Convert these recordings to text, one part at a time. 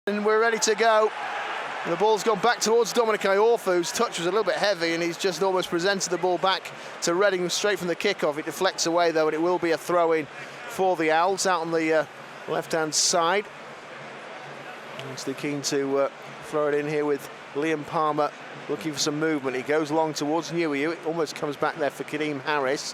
And we're ready to go. And the ball's gone back towards Dominic Iorfa, whose touch was a little bit heavy, and he's just almost presented the ball back to Reading straight from the kickoff. It deflects away though, and it will be a throw-in for the Owls out on the left-hand side. Obviously keen to throw it in here with Liam Palmer looking for some movement. He goes long towards Newey. It almost comes back there for Kadeem Harris.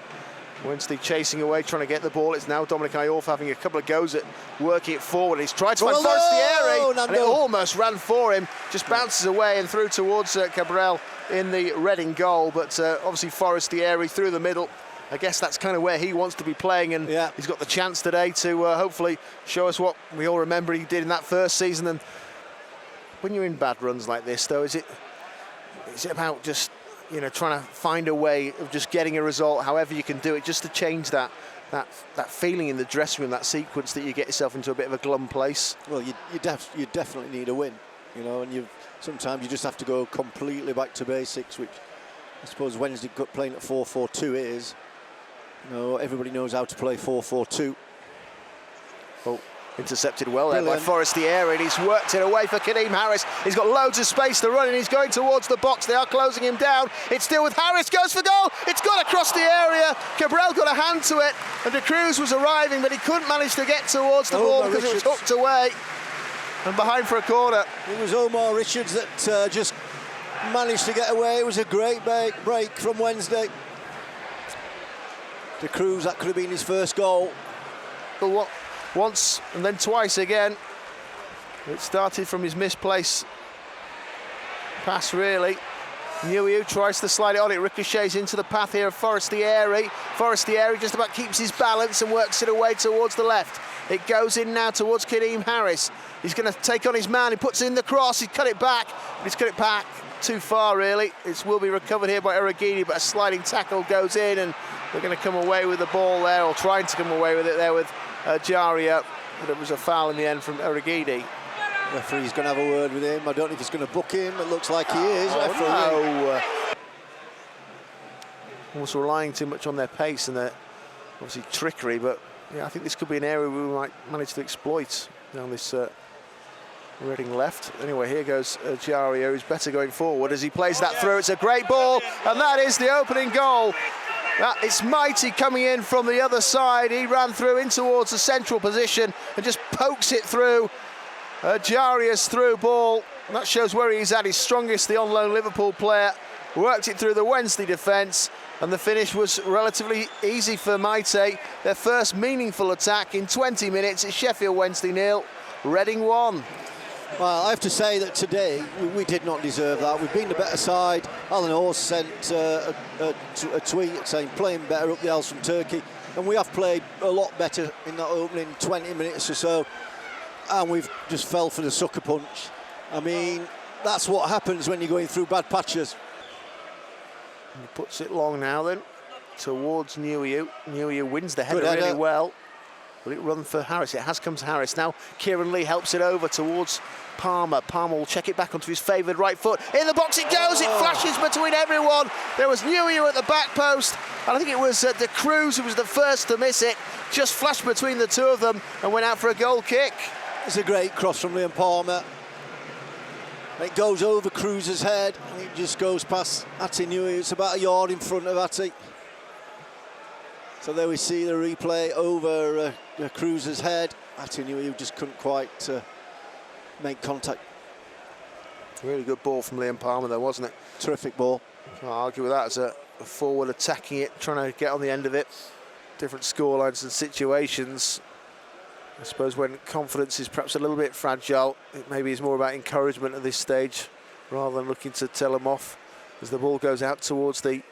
Wednesday chasing away, trying to get the ball. It's now Dominic Iorfa having a couple of goes at working it forward. He's tried to find Forestieri, and it almost ran for him. Just bounces away and through towards Cabral in the Reading goal. But obviously Forestieri through the middle. I guess that's kind of where he wants to be playing, and he's got the chance today to hopefully show us what we all remember he did in that first season. And when you're in bad runs like this, though, is it about just, you know, trying to find a way of just getting a result, however you can do it, just to change that feeling in the dressing room, that sequence that you get yourself into a bit of a glum place? Well, you definitely need a win, you know, and sometimes you just have to go completely back to basics, which I suppose Wednesday playing at 4-4-2 is. You know, everybody knows how to play 4-4-2. Oh. Intercepted well there by Forestieri, and he's worked it away for Kadeem Harris. He's got loads of space to run, and he's going towards the box. They are closing him down. It's still with Harris, goes for goal. It's got across the area. Cabral got a hand to it, and De Cruz was arriving, but he couldn't manage to get towards the ball because it was hooked away and behind for a corner. It was Omar Richards that just managed to get away. It was a great break from Wednesday. De Cruz, that could have been his first goal. But what? Once and then twice again. It started from his misplaced pass, really. Newey tries to slide it on. It ricochets into the path here of Forestieri. Forestieri just about keeps his balance and works it away towards the left. It goes in now towards Kadeem Harris. He's going to take on his man. He puts in the cross. He's cut it back. He's cut it back too far, really. It will be recovered here by Erigini, but a sliding tackle goes in, and they're going to come away with the ball there, or trying to come away with it there with Jaria, but it was a foul in the end from Erigini. Referee's going to have a word with him. I don't know if he's going to book him. It looks like he is. No. Also relying too much on their pace and their obviously trickery, but yeah, I think this could be an area we might manage to exploit down this Reading left. Anyway, here goes Jaria, who's better going forward as he plays that through. It's a great ball, and that is the opening goal. It's Mighty coming in from the other side. He ran through in towards the central position and just pokes it through. Jaria's through ball. That shows where he's at his strongest, the on-loan Liverpool player. Worked it through the Wednesday defence, and the finish was relatively easy for Mighty. Their first meaningful attack in 20 minutes. It's Sheffield Wednesday 0, Reading 1. Well, I have to say that today we did not deserve that. We've been the better side. Alan Horse sent a tweet saying playing better up the Owls from Turkey, and we have played a lot better in that opening 20 minutes or so, and we've just fell for the sucker punch. I mean, that's what happens when you're going through bad patches. He puts it long now then towards Newey. Newey wins the header really well. Will it run for Harris? It has come to Harris. Now Kieran Lee helps it over towards Palmer. Palmer will check it back onto his favoured right foot. In the box it goes. It flashes between everyone. There was Newey at the back post, and I think it was De Cruz who was the first to miss it. Just flashed between the two of them and went out for a goal kick. It's a great cross from Liam Palmer. It goes over Cruz's head, and it just goes past Atty Newey. It's about a yard in front of Atty. So there we see the replay over Cruz's head. Atty Newey just couldn't quite make contact. Really good ball from Liam Palmer though, wasn't it? Terrific ball. Can't argue with that as a forward attacking it, trying to get on the end of it. Different scorelines and situations. I suppose when confidence is perhaps a little bit fragile, it maybe is more about encouragement at this stage rather than looking to tell them off. As the ball goes out towards the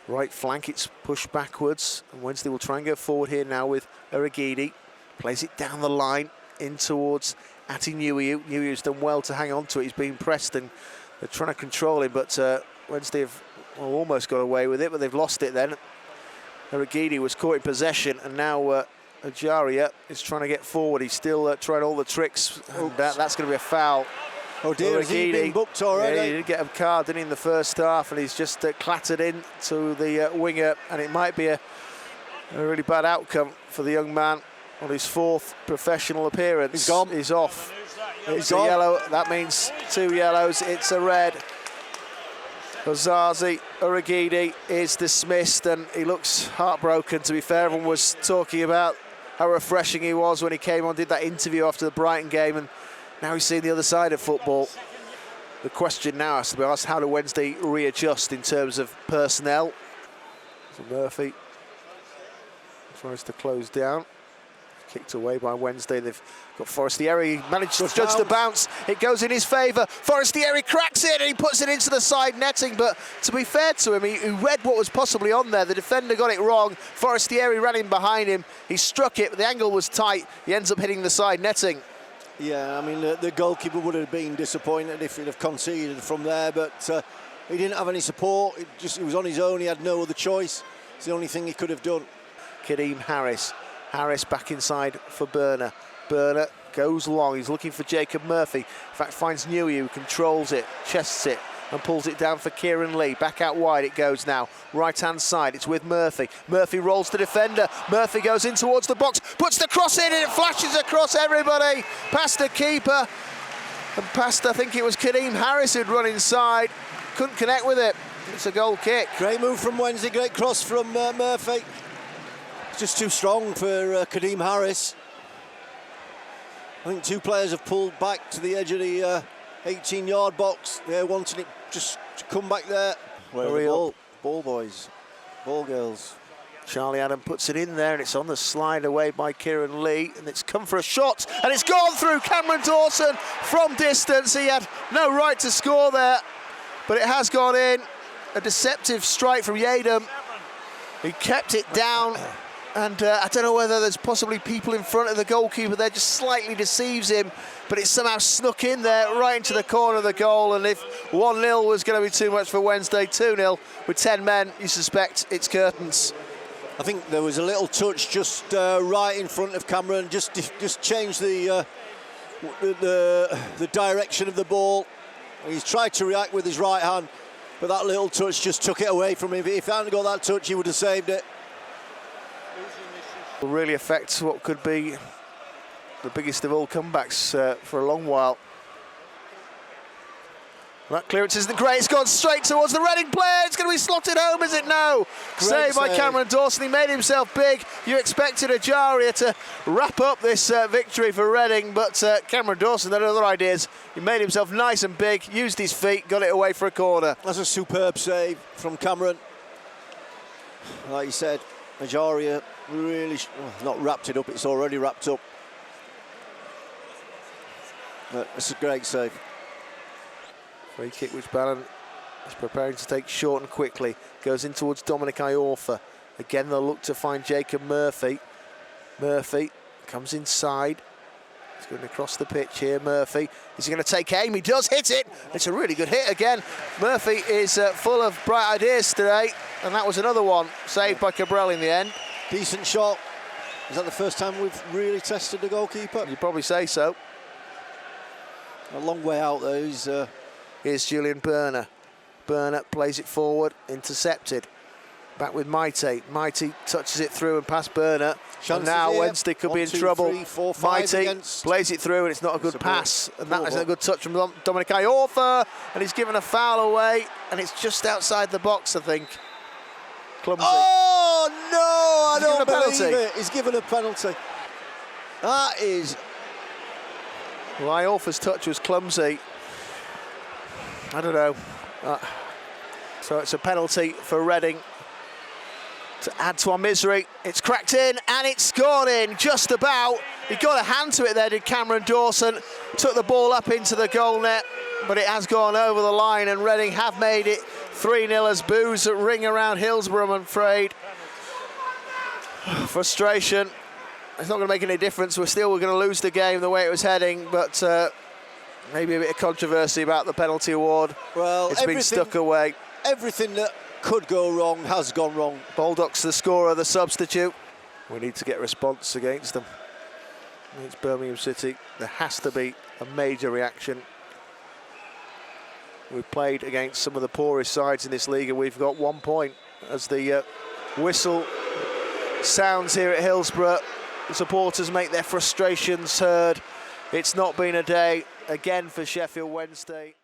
right flank, it's pushed backwards, and Wednesday will try and go forward here now with Erigini. Plays it down the line in towards Atty Newey. Newey's done well to hang on to it. He's been pressed and they're trying to control him, but Wednesday have almost got away with it, but they've lost it then. Erigini was caught in possession, and now Ajaria is trying to get forward. He's still trying all the tricks, and that's going to be a foul. Oh dear, has he been booked already? Yeah, he did get a card, didn't he, in the first half, and he's just clattered in to the winger, and it might be a really bad outcome for the young man on his fourth professional appearance. He's gone. He's off. It's a yellow. That means 2 yellows. It's a red. Ozazi Uragidi is dismissed, and he looks heartbroken. To be fair, everyone was talking about how refreshing he was when he came on, did that interview after the Brighton game, and now he's seen the other side of football. The question now has to be asked, how do Wednesday readjust in terms of personnel? So Murphy tries to close down. Kicked away by Wednesday. They've got Forestieri. He managed to judge the bounce. It goes in his favour. Forestieri cracks it and he puts it into the side netting. But to be fair to him, he read what was possibly on there. The defender got it wrong. Forestieri ran in behind him. He struck it, but the angle was tight. He ends up hitting the side netting. Yeah, I mean, the goalkeeper would have been disappointed if he'd have conceded from there, but he didn't have any support. He was on his own. He had no other choice. It's the only thing he could have done. Kadeem Harris. Harris back inside for Burner. Burner goes long. He's looking for Jacob Murphy. In fact, finds Newey, who controls it, chests it, and pulls it down for Kieran Lee. Back out wide it goes now. Right-hand side, it's with Murphy. Murphy rolls the defender. Murphy goes in towards the box, puts the cross in, and it flashes across everybody. Past the keeper, and past, I think it was Kadeem Harris who'd run inside. Couldn't connect with it. It's a goal kick. Great move from Wednesday, great cross from Murphy. Just too strong for Kadeem Harris. I think 2 players have pulled back to the edge of the 18-yard box. They're wanting it just to come back there. Where are the ball boys, ball girls? Charlie Adam puts it in there, and it's on the slide away by Kieran Lee, and it's come for a shot, and it's gone through Cameron Dawson from distance. He had no right to score there, but it has gone in. A deceptive strike from Yadam. He kept it down. And I don't know whether there's possibly people in front of the goalkeeper there, just slightly deceives him, but it's somehow snuck in there right into the corner of the goal. And if 1-0 was going to be too much for Wednesday, 2-0 with 10 men, you suspect it's curtains. I think there was a little touch just right in front of Cameron, just changed the direction of the ball. He's tried to react with his right hand, but that little touch just took it away from him. If he hadn't got that touch, he would have saved it. Will really affect what could be the biggest of all comebacks for a long while. That clearance isn't great. It's gone straight towards the Reading player. It's going to be slotted home, is it? No. Saved by Cameron Dawson. He made himself big. You expected Ajaria to wrap up this victory for Reading, but Cameron Dawson had other ideas. He made himself nice and big, used his feet, got it away for a corner. That's a superb save from Cameron. Like you said, Ajaria really not wrapped it up, it's already wrapped up. It's a great save. Free kick which Bannon is preparing to take short and quickly. Goes in towards Dominic Iorfa. Again, they'll look to find Jacob Murphy. Murphy comes inside. He's going across the pitch here, Murphy. Is he going to take aim? He does hit it. It's a really good hit again. Murphy is full of bright ideas today, and that was another one saved by Cabral in the end. Decent shot. Is that the first time we've really tested the goalkeeper? You'd probably say so. A long way out though. Here's Julian Burner. Burner plays it forward, intercepted. Back with Maite. Maite touches it through and past Burner. And now here. Wednesday could be in trouble. Maite plays it through and it's not a good pass. And that isn't a good touch from Dominic Iorfa. And he's given a foul away. And it's just outside the box, I think. Clumsy. Oh, no, I don't believe it. He's given a penalty. That is... Well, Iorfa's touch was clumsy. I don't know. So it's a penalty for Reading to add to our misery. It's cracked in and it's gone in just about. He got a hand to it there, did Cameron Dawson. Took the ball up into the goal net, but it has gone over the line and Reading have made it 3-0 as boos ring around Hillsborough, I'm afraid. Frustration. It's not going to make any difference. We're going to lose the game the way it was heading, but maybe a bit of controversy about the penalty award. Well, it's been stuck away. Everything that could go wrong has gone wrong. Baldock's the scorer, the substitute. We need to get a response against them. It's Birmingham City. There has to be a major reaction. We've played against some of the poorest sides in this league and we've got 1 point as the whistle sounds here at Hillsborough. The supporters make their frustrations heard It's not been a day again for Sheffield Wednesday.